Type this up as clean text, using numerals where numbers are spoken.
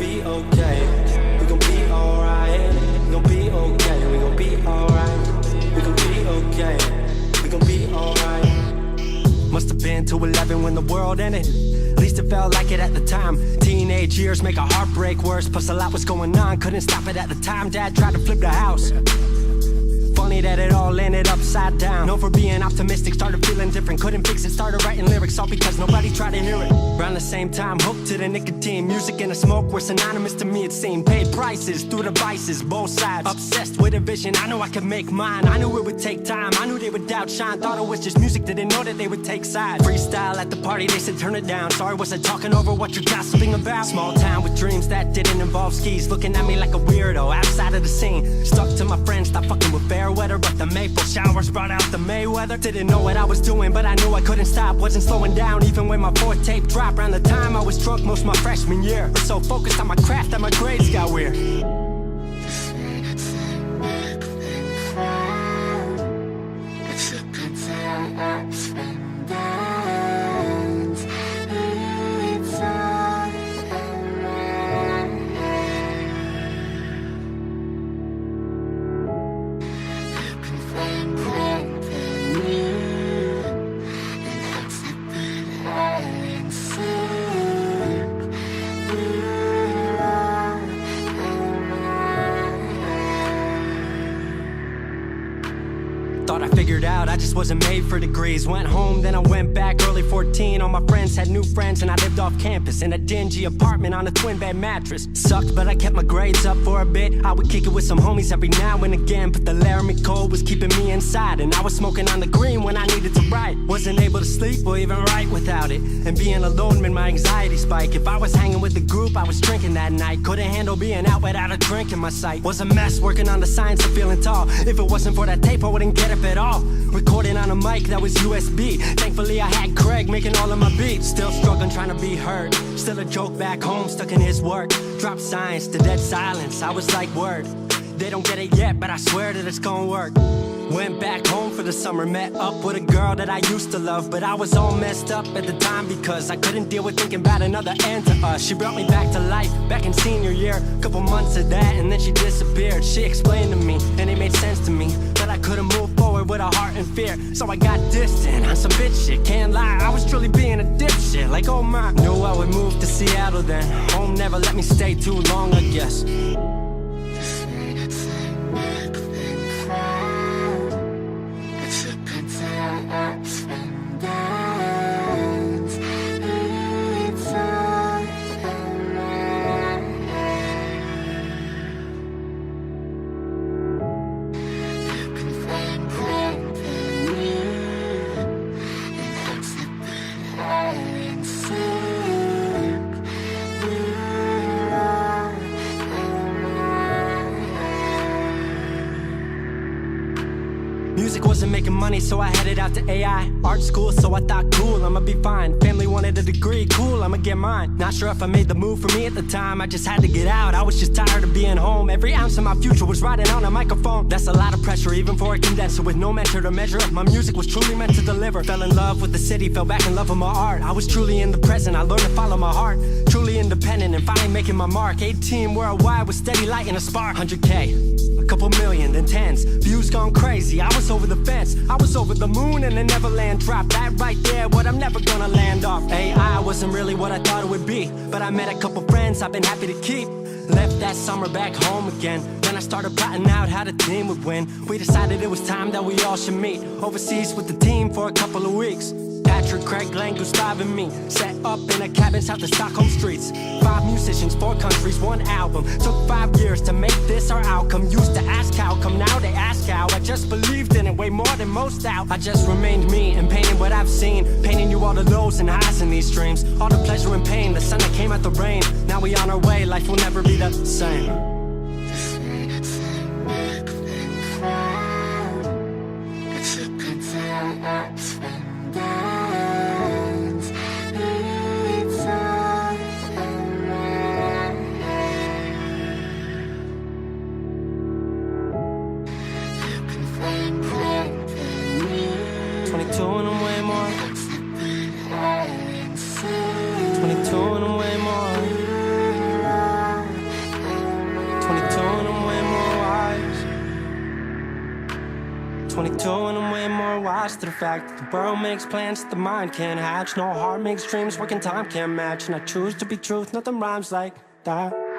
be okay. We gon' be alright. We gon' be okay. We gon' be alright. We gon' be okay. We gon' be alright. Must have been 2:11 when the world ended. At least it felt like it at the time. Teenage years make a heartbreak worse. Plus a lot was going on, couldn't stop it at the time. Dad tried to flip the house. Funny that it all ended upside down. Known for being optimistic, started feeling different. Couldn't fix it, started writing lyrics, all because nobody tried to hear it. Around the same time, hooked to the nicotine. Music and the smoke were synonymous to me, it seemed. Paid prices through devices, both sides. Obsessed with a vision, I knew I could make mine. I knew it would take time, I knew they would outshine. Thought it was just music, didn't know that they would take sides. Freestyle at the party, they said turn it down. Sorry, was I talking over what you're gossiping about? Small town with dreams that didn't involve skis. Looking at me like a weirdo, outside of the scene. Stuck to my friends, thought fucking with fair weather. But the maple showers brought out the Mayweather. Didn't know what I was doing, but I knew I couldn't stop. Wasn't slowing down, even when my fourth tape dropped. Around the time I was drunk most my freshman year. Was so focused on my craft that my grades got weird. Thought I figured out, I just wasn't made for degrees. Went home, then I went back, early 14. All my friends had new friends and I lived off campus in a dingy apartment on a twin bed mattress. Sucked, but I kept my grades up for a bit. I would kick it with some homies every now and again, but the Laramie cold was keeping me inside. And I was smoking on the green when I needed to write. Wasn't able to sleep or even write without it. And being alone made my anxiety spike. If I was hanging with the group, I was drinking that night. Couldn't handle being out without a drink in my sight. Was a mess working on the science of feeling tall. If it wasn't for that tape, I wouldn't get up at all. Recording on a mic that was USB. Thankfully I had Craig making all of my beats. Still struggling trying to be heard. Still a joke back home, stuck in his work. Dropped science to dead silence. I was like, word. They don't get it yet, but I swear that it's gonna work. Went back home for the summer, met up with a girl that I used to love. But I was all messed up at the time because I couldn't deal with thinking about another end to us. She brought me back to life, back in senior year. Couple months of that and then she disappeared. She explained to me, and it made sense to me, that I couldn't move forward with a heart in fear. So I got distant on some bitch shit, can't lie, I was truly being a dipshit. Like oh my, knew I would move to Seattle then. Home never let me stay too long, I guess. Music wasn't making money, so I headed out to AI art school, so I thought cool, I'ma be fine. Family wanted a degree, cool, I'ma get mine. Not sure if I made the move for me at the time, I just had to get out. I was just tired of being home. Every ounce of my future was riding on a microphone. That's a lot of pressure, even for a condenser with no mentor to measure up. My music was truly meant to deliver. Fell in love with the city, fell back in love with my art. I was truly in the present, I learned to follow my heart. Truly independent and finally making my mark. 18 worldwide with steady lighting a spark. 100K, a couple million, then tens. Views gone crazy, I was over the fence. I was over the moon and the Neverland drop. That right there, what I'm never gonna land off. AI wasn't really what I thought it would be, but I met a couple friends I've been happy to keep. Left that summer back home again. Then I started plotting out how the team would win. We decided it was time that we all should meet overseas with the team for a couple of weeks. Patrick, Craig, Glenn, Gustav, and me set up in a cabin south of Stockholm streets. 5 musicians, 4 countries, 1 album. Took 5 years to make this our outcome. Used to ask how come, now they ask how. I just believed in it way more than most out. I just remained me and painted what I've seen. Painting you all the lows and highs in these dreams. All the pleasure and pain, the sun that came out the rain. Now we on our way, life will never be the same. And I'm way more. 22 and I'm way more. 22 and I'm way more wise to the fact that the world makes plans that the mind can't hatch. No heart makes dreams, working time can't match. And I choose to be truth, nothing rhymes like that.